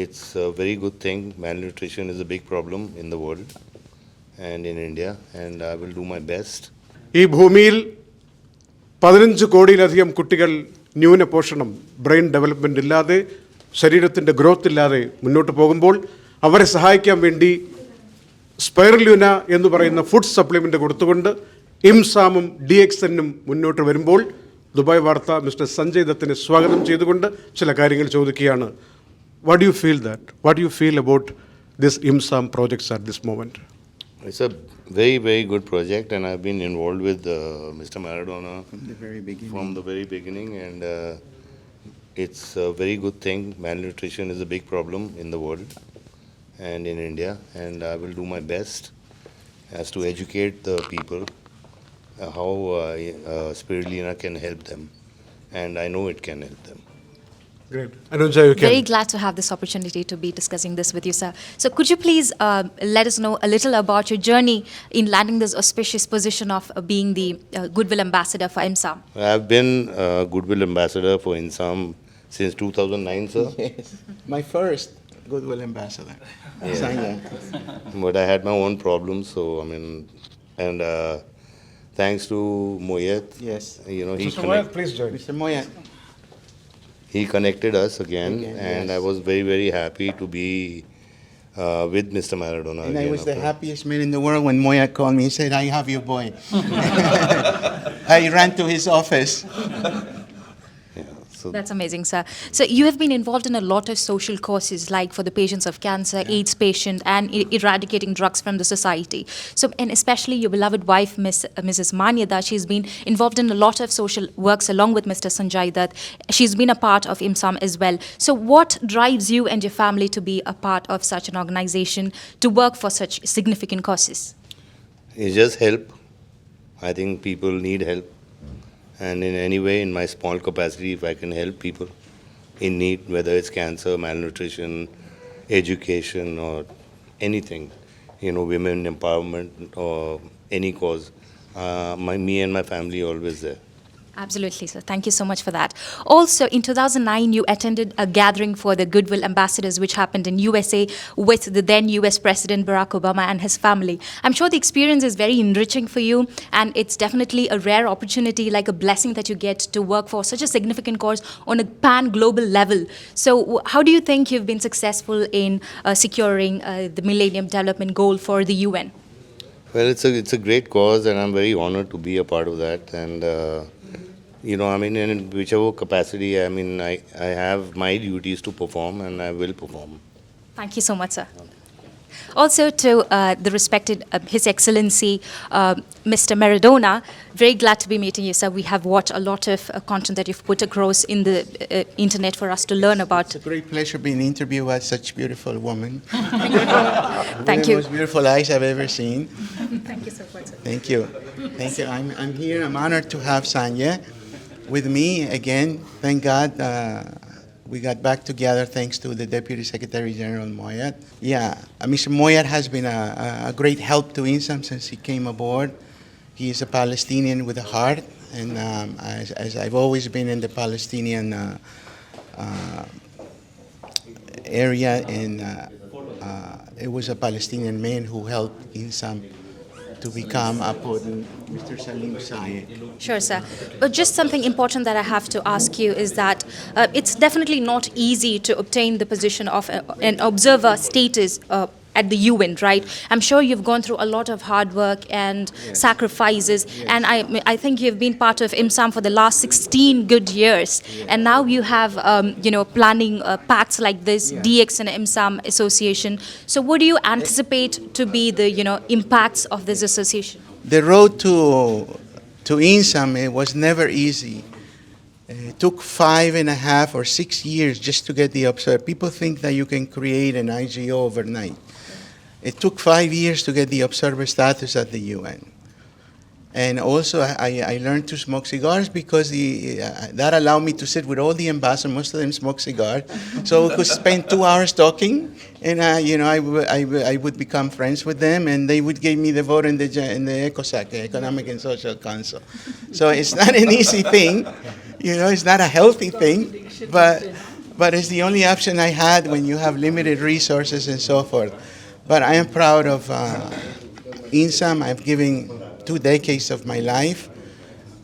it's a very good thing. Malnutrition is a big problem in the world and in India, and I will do my best. ഈ ഭൂമിയിൽ 15 കോടിയിലധികം കുട്ടികൾ ന്യൂനപോഷണം brain development ഇല്ലാതെ ശരീരത്തിൻ്റെ growth ഇല്ലാതെ മുന്നോട്ട് പോകുമ്പോൾ അവരെ സഹായിക്കാൻ വേണ്ടി സ്പൈറല്യൂന എന്ന് പറയുന്ന ഫുഡ് സപ്ലിമെൻ്റ് കൊടുത്തുകൊണ്ട് ഇംസാമും DXNും മുന്നോട്ട് വരുമ്പോൾ ദുബായ് വാർത്ത മിസ്റ്റർ സഞ്ജയ് ദത്തിനെ സ്വാഗതം ചെയ്തുകൊണ്ട് ചില കാര്യങ്ങൾ ചോദിക്കുകയാണ്. What do you feel that? What do you feel about this Imsam projects at this moment? It's a very, very good project, and I've been involved with Mr. Maradona from the very beginning, and it's a very good thing. Malnutrition is a big problem in the world and in India, and I will do my best as to educate the people how spirulina can help them, and I know it can help them. Great. Anuja, you can. Very glad to have this opportunity to be discussing this with you, sir. So could you please let us know a little about your journey in landing this auspicious position of being the Goodwill Ambassador for IMSAM? I've been Goodwill Ambassador for INSAM since 2009, sir. Yes, my first Goodwill Ambassador. Yeah. Sanya. But I had my own problems, so I mean, and thanks to Moyet, Yes. you know, Mr. Moyet, please join. Mr. Moya. he connected us again, and yes. I was very, very happy to be with Mr. Maradona And again. I was the happiest man in the world when Moya called me and said, I have your boy. I ran to his office. Yeah, so That's amazing, sir. So you have been involved in a lot of social causes, like for the patients of cancer, AIDS patient, and eradicating drugs from the society. So, and especially your beloved wife, Mrs. Manyada, she's been involved in a lot of social works along with Mr. Sanjay Dutt. She's been a part of IMSAM as well. So what drives you and your family to be a part of such an organization, to work for such significant causes? it's just help. I think people need help. And in any way, in my small capacity, if I can help people in need, whether it's cancer, malnutrition, education, or anything, you know, women empowerment or any cause, me and my family are always there. Absolutely, sir. Thank you so much for that. Also, in 2009, you attended a gathering for the Goodwill Ambassadors, which happened in USA with the then US President Barack Obama and his family. I'm sure the experience is very enriching for you, and it's definitely a rare opportunity, like a blessing that you get to work for such a significant cause on a pan-global level. So how do you think you've been successful in securing the Millennium Development Goal for the UN? Well, it's a great cause, and I'm very honored to be a part of that. And you know, I mean, in whichever capacity, I mean, I have my duties to perform, and I will perform. Thank you so much, sir. Also to the respected His Excellency Mr. Maradona, very glad to be meeting you, sir. We have watched a lot of content that you've put across in the internet for us to learn about. It's a great pleasure being interviewed by such beautiful woman. Thank The you. most beautiful eyes I've ever seen. Thank you so much, sir. Thank you. Thank you. I'm here. I'm honored to have Sanya with me again. Thank God we got back together thanks to the Deputy Secretary General Moyet. Yeah, Mr. Moyet has been a great help to INSAM since he came aboard. He is a Palestinian with a heart, and as I've always been in the Palestinian area, and it was a Palestinian man who helped INSAM to become upon Mr. Salim Sayed. Sure, sir. But just something important that I have to ask you is that it's definitely not easy to obtain the position of an observer status at the UN, right? I'm sure you've gone through a lot of hard work and sacrifices, and I think you've been part of IMSAM for the last 16 good years, and now you have, planning pacts like this, DX and IMSAM association. So what do you anticipate to be the, impacts of this association? The road to INSAM, it was never easy. It took 5.5 or 6 years just to get the observer. People think that you can create an IGO overnight. It took 5 years to get the observer status at the UN. And also, I learned to smoke cigars because that allowed me to sit with all the ambassadors. Most of them smoke cigars. So we could spend 2 hours talking, and I would become friends with them, and they would give me the vote in the ECOSAC, Economic and Social Council. So it's not an easy thing. It's not a healthy thing, but it's the only option I had when you have limited resources and so forth. But I am proud of INSAM. I've given 2 decades of my life,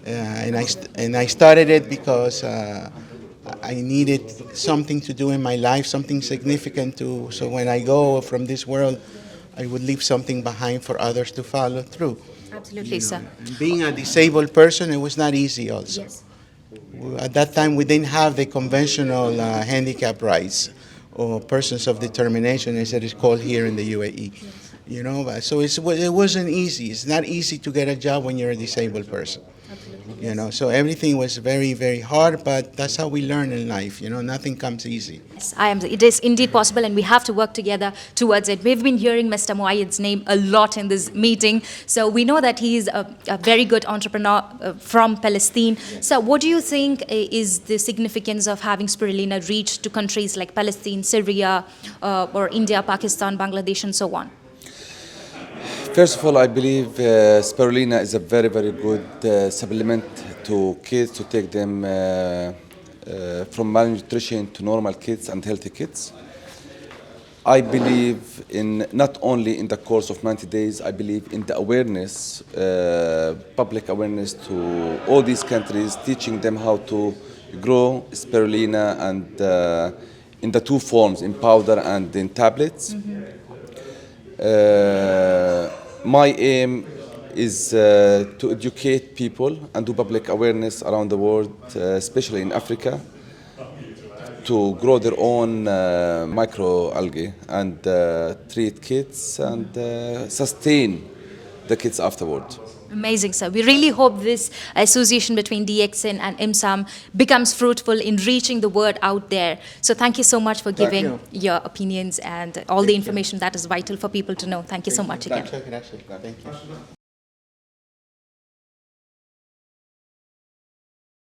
and I started it because I needed something to do in my life, something significant to. So when I go from this world, I would leave something behind for others to follow through. Absolutely, sir. And being a disabled person, it was not easy also. Yes. At that time, we didn't have the conventional handicap rights or persons of determination, as it is called here in the UAE. You know, so it wasn't easy. It's not easy to get a job when you're a disabled person. You know, so everything was very, very hard, but that's how we learn in life. You know, nothing comes easy. Yes, it is indeed possible, and we have to work together towards it. We've been hearing Mr. Muayyid's name a lot in this meeting, so we know that he is a very good entrepreneur from Palestine. So what do you think is the significance of having Spirulina reach to countries like Palestine, Syria, or India, Pakistan, Bangladesh, and so on? First of all, I believe spirulina is a very, very good supplement to kids to take them from malnutrition to normal kids and healthy kids. I believe in not only in the course of 90 days, I believe in the awareness, public awareness to all these countries, teaching them how to grow spirulina and in the 2 forms, in powder and in tablets. My aim is to educate people and do public awareness around the world, especially in Africa, to grow their own microalgae and treat kids and sustain the kids afterward. Amazing, sir. We really hope this association between DXN and IMSAM becomes fruitful in reaching the word out there. So thank you so much for giving your opinions and all the information that is vital for people to know. Thank you so much again. Thank you.